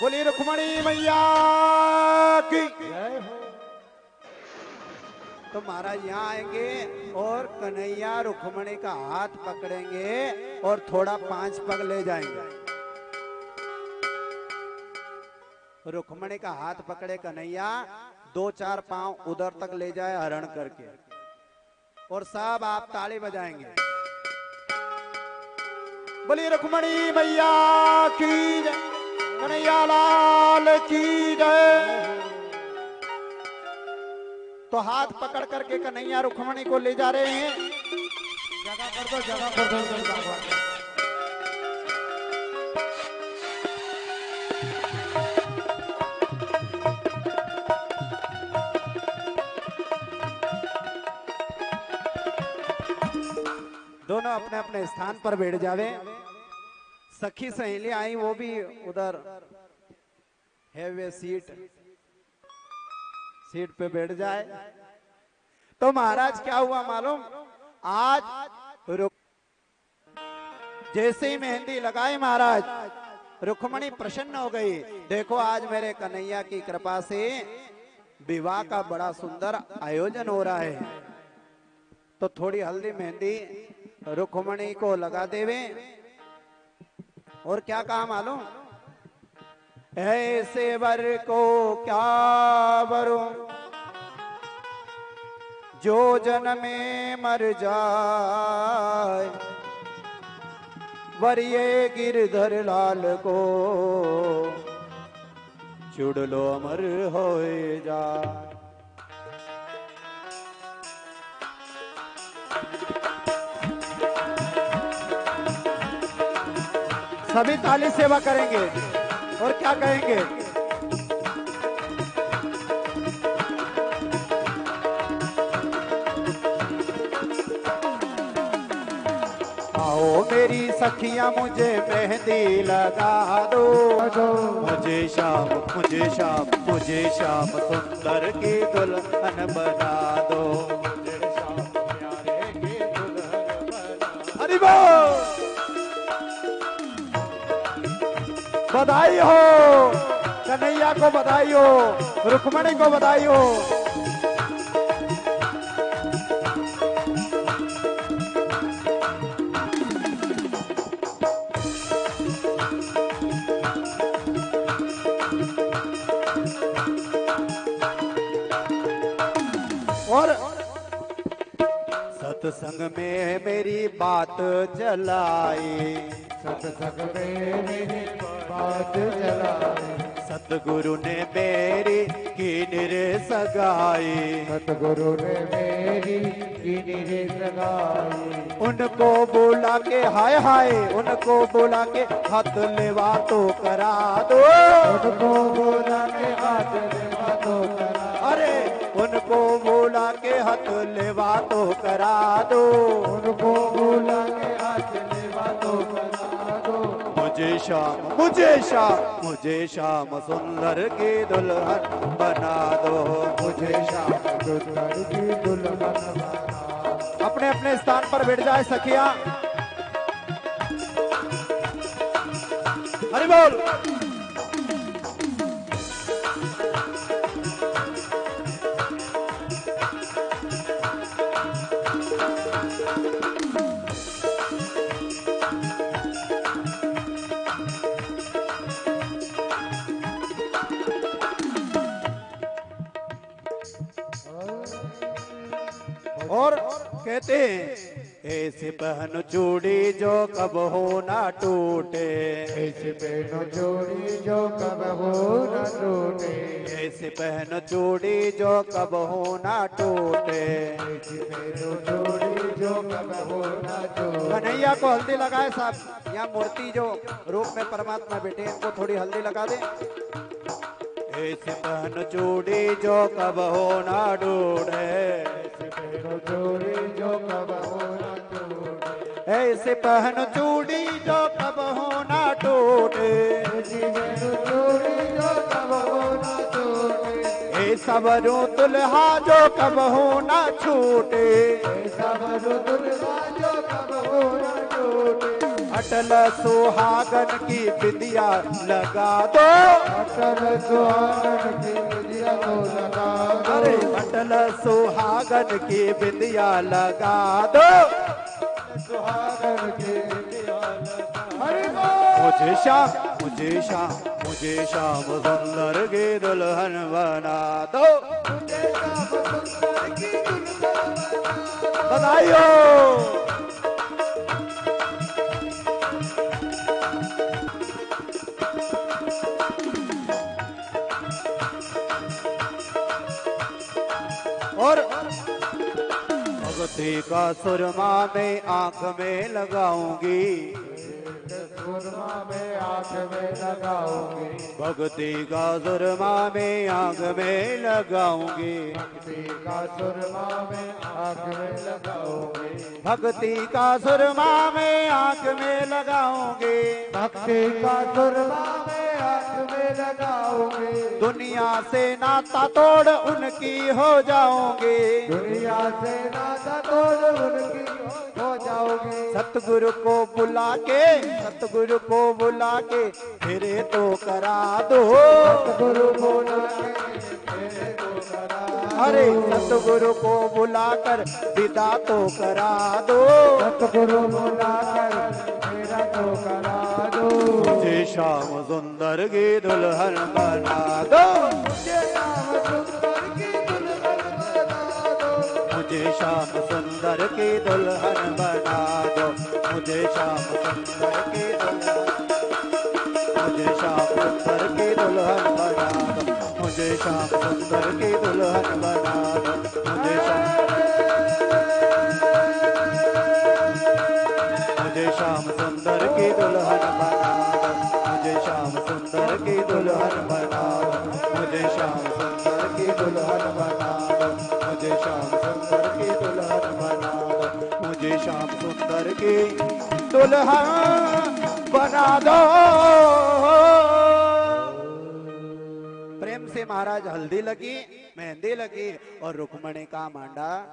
बोली रुक्मणी मैया की जय हो। तो महाराज यहाँ आएंगे और कन्हैया रुक्मणी का हाथ पकड़ेंगे और थोड़ा 5 पग ले जाएंगे। रुक्मणी का हाथ पकड़े कन्हैया, 2-4 पांव उधर तक ले जाए हरण करके, और सब आप ताली बजाएंगे। बोली रुक्मणी मैया की जय, कन्हैया लाल की जय। तो हाथ पकड़ करके कन्हैया रुक्मणी को ले जा रहे हैं। जगह कर दो, जगह कर दो। दोनों अपने अपने स्थान पर बैठ जावे। सखी सहेली आई, वो भी उधर है वे सीट पे बैठ जाए। तो महाराज क्या हुआ मालूम, आज जैसे ही मेहंदी लगाई महाराज, रुक्मणी प्रसन्न हो गई। देखो आज मेरे कन्हैया की कृपा से विवाह का बड़ा सुंदर आयोजन हो रहा है। तो थोड़ी हल्दी मेहंदी रुक्मणी को लगा देवे। और क्या कहा मालूम, ऐसे वर को क्या वरूं जो जन्मे मर जाए, वरिये गिरधर लाल को चुड़लो अमर होए जा। सभी ताली सेवा करेंगे और क्या कहेंगे, आओ मेरी सखियां मुझे मेहंदी लगा दो, मुझे शाम सुंदर की दुल्हन बना दो, मुझे शाम प्यारे की दुल्हन बना। हरि बोल, बधाई हो कन्हैया को, बधाई हो रुक्मणी को, बधाई हो। और सत्संग में मेरी बात जलाई, सत्संग में मेरी बात जलाई, सतगुरु ने मेरी कीनी रे सगाई, सतगुरु ने मेरी कीनी रे सगाई। उनको बुला के हाय हाय, उनको बुला के हाथ लेवा तो करा दो, उनको बुला के हाथ लेवा तो करा, अरे उनको बुला के हाथ लेवा तो करा दो, उनको बुला के हाथ लेवा तो करा दो। मुझे शाम सुंदर की दुल्हन बना दो, मुझे शाम सुंदर की दुल्हन बना दो। अपने अपने स्थान पर बैठ जाए सखिया। हरि बोल। और कहते हैं ऐसे पहन चूड़ी जो कब हो ना टूटे, ऐसे पहनो चूड़ी जो कब हो न टूटे, ऐसे पहन चूड़ी जो कब हो ना टूटे, ऐसे पहनो चूड़ी जो कब हो न टूटे। कन्हैया को हल्दी लगाए साहब, यहाँ मूर्ति जो रूप में परमात्मा बैठे इनको थोड़ी हल्दी लगा दे। ऐसे पहन चूड़ी जो कब हो ना टूटे, ऐसे पहनो चूड़ी जो कब हो न टूटे, ऐसे पहन चूड़ी जो कब हो ना टूटे, ऐसे पहनो चूड़ी जो कब हो न टूटे, ए सबरू दुल्हा जो कब हो ना छूटे, ऐसा बनो दुल्हा जो कब हो न टूटे, अटल सुहागन की विद्या लगा दो, अटल सुहागन की विद्या को लगा दो, अरे अटल सुहागन की विद्या लगा दो, सुहागन की विद्या लगा। हरि मुझे श्याम मुझे श्याम मुझे श्याम सुंदर की दुल्हन बना दो। बधाइयो। और भक्ति का सुरमा में आंख में लगाऊंगी, सुरमा में आंख में लगाओगे, भक्ति का सुरमा में आंख में लगाऊंगी, भक्ति का सुरमा में आंख में लगाओगे, भक्ति का सुरमा में आंख में लगाऊंगी, भक्ति का सुरमा में आंख में लगाओगे, दुनिया से नाता तोड़ उनकी हो जाओगे, दुनिया से नाता तोड़ उनकी हो जाओगे, सतगुरु को बुला के, सतगुरु को बुला के फिरे तो करा दो, सतगुरु बोला के तेरे को करा दो, अरे सतगुरु को बुलाकर विदा तो करा दो, सतगुरु बोला कर तेरा तो करा दो, मुझे श्याम सुंदर की दुल्हन बना दो, मुझे श्याम सुंदर की दुल्हन बना दो, मुझे श्याम सुंदर की दुल्हन बना दो, मुझे श्याम सुंदर की दुल्हन, मुझे श्याम सुंदर की दुल्हन बना दो, मुझे श्याम सुंदर की दुल्हन बना दो, मुझे श्याम सुंदर की दुल्हन बना दो, मुझे श्याम सुंदर की दुल्हन बना दो, मुझे श्याम सुंदर की दुल्हन बना दो, मुझे श्याम सुंदर की दुल्हन बना दो, मुझे श्याम सुंदर की दुल्हन बना दो। प्रेम से महाराज हल्दी लगी, मेहंदी लगी और रुक्मणी का मांडा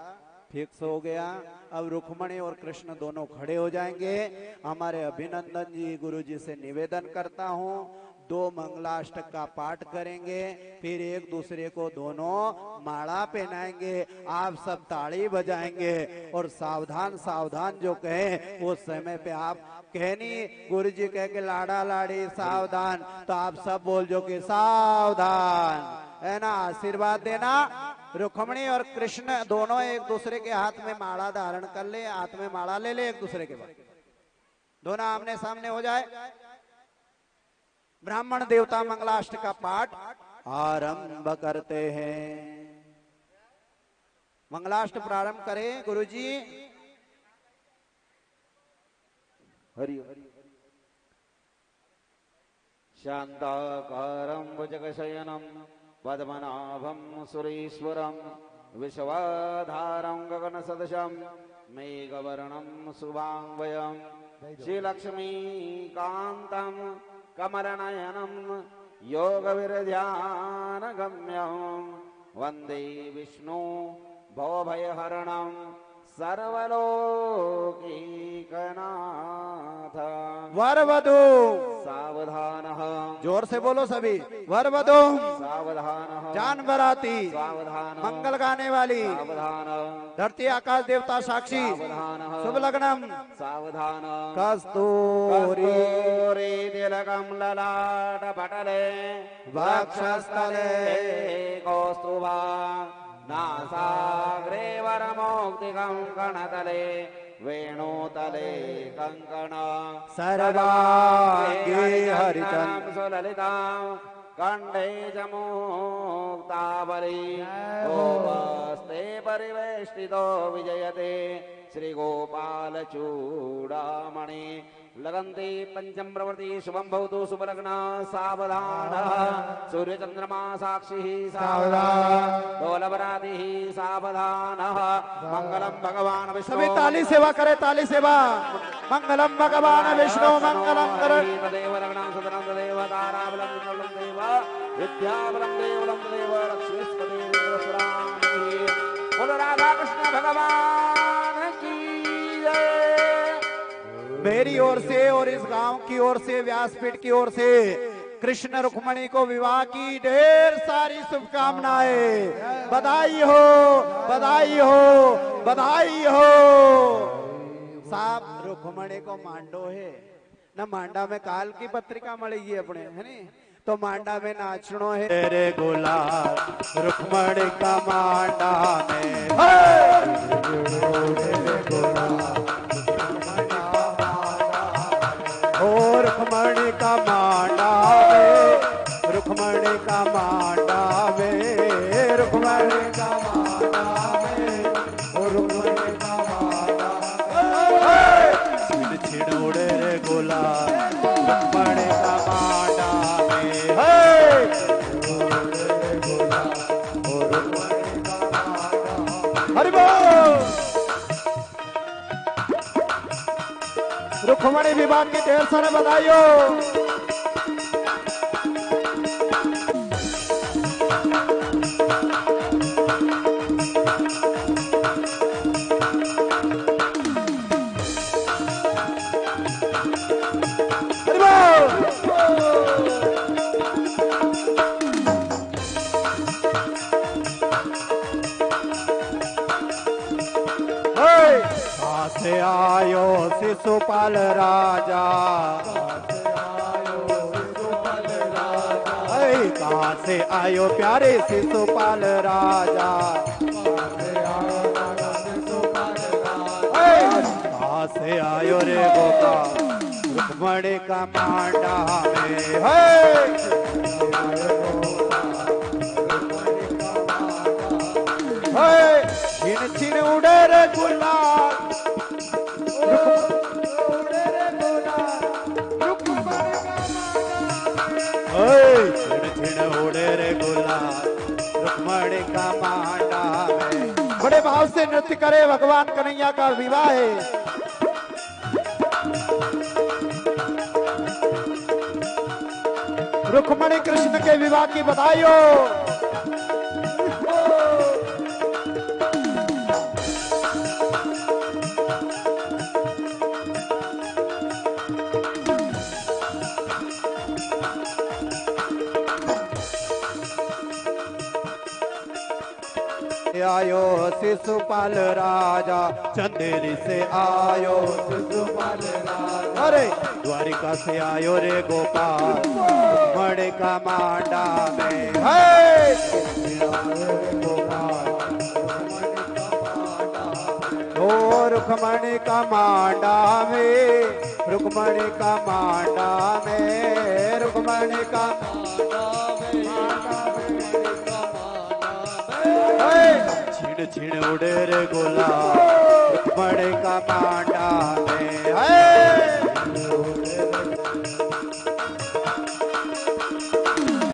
फिक्स हो गया। अब रुक्मणी और कृष्ण दोनों खड़े हो जाएंगे। हमारे अभिनंदन जी गुरु जी से निवेदन करता हूँ, 2 मंगलाष्टक का पाठ करेंगे, फिर एक दूसरे को दोनों माला पहनाएंगे, आप सब ताली बजाएंगे और सावधान सावधान जो कहे वो समय पे आप कहनी, गुरु जी कह के लाड़ा लाड़ी सावधान, तो आप सब बोल जो कि सावधान, है ना, आशीर्वाद देना। रुक्मणी और कृष्ण दोनों एक दूसरे के हाथ में माला धारण कर ले, हाथ में माला ले ले एक दूसरे के बाद, दोनों आमने सामने हो जाए। ब्राह्मण देवता मंगलाष्ट का पाठ आरंभ करते हैं। मंगलाष्ट प्रारंभ करें गुरुजी। हरि शांताकारं भुजगशयनं पद्मनाभं सुरेश्वरं विश्वाधारं गगनसदृशं मेघवर्णं शुभांगवयं श्रीलक्ष्मीकान्तं कमलनयनं योगविरध्यानगम्यं वन्दे विष्णु भवभयहरणं सर्वलोकीकनाथ। वरवधू सावधानः, जोर से बोलो सभी, वरवधू सावधानः, जान बराती सावधानः, मंगल गाने वाली सावधानः, धरती आकाश देवता साक्षी सावधानः, शुभ लग्नम सावधानः, कस्तूरी कस्तूरी तिलकं ललाटपटले वक्षस्थले कौस्तुभा नासाग्रे वरमौक्तिकङ्कणतले वेणुतले कङ्कण सर्वाङ्गे हरिचन्द्र सुललितां कण्ठे च मुक्तावली गोपस्ते परिवेष्टितो विजयते श्रीगोपालचूडामणि लगन्ति पंचम प्रवृत्ति शुभं भवतु शुभलग्न सावधानः सूर्यचंद्रमा साक्षी सावधान डोलबरातिः सावधानः मंगलम भगवान विष्णु। सभी ताली सेवा करे, ताली सेवा। मंगलम भगवान विष्णु मंगलम कर तदेव लग्नं सुतनं तदेव ताराबलं विमलं देव विद्याबलं देवलं तदेव लक्ष्मीस्पति देवसुरामि। बोलो राधा कृष्ण भगवान की जय। मेरी ओर से और इस गांव की ओर से, व्यासपीठ की ओर से कृष्ण रुक्मणी को विवाह की ढेर सारी शुभकामनाएं। बधाई हो, बधाई हो, बधाई हो। साहब रुक्मणी को मांडो है ना, मांडा में काल की पत्रिका मिलेगी अपने, है नी? तो मांडा में नाचनो है। तेरे गुलाल रुक्मणी का मांडा में, ओ रुक्मणी का मांडा में, रुक्मणी का मांडा में, रुक्मणी का मांडा में, ओ रुक्मणी का मांडा में, छिड़ छिड़ उड़े रे गुलाल रुक्मणी का मांडा में, हरि बोल। रुक्मणी विवाह की ढेर सारे बधाइयों। से आयो शिशुपाल राजा, कहाँ से आयो प्यारे शिशुपाल राजा, कहाँ से आयो रे गोपाल रुक्मणी का मांडा में, छिन छिन उड़े रे गुलाल, छिड़ छिड़ उड़े रे गुलाल रुक्मणी का मांडा में। बड़े भाव से नृत्य करे, भगवान कन्हैया का विवाह है। रुक्मणी कृष्ण के विवाह की बधाई हो। आयो शिशुपाल राजा, चंदेरी से आयो शिशुपाल राजा, अरे द्वारिका से आयो रे गोपाल रुक्मणी का मांडा में, ओ रुक्मणी का मांडा में, रुक्मणी का मांडा में, रुक्मणी का छिड़ छिड़ उड़े रे गुलाल रुक्मणी का मांडा में।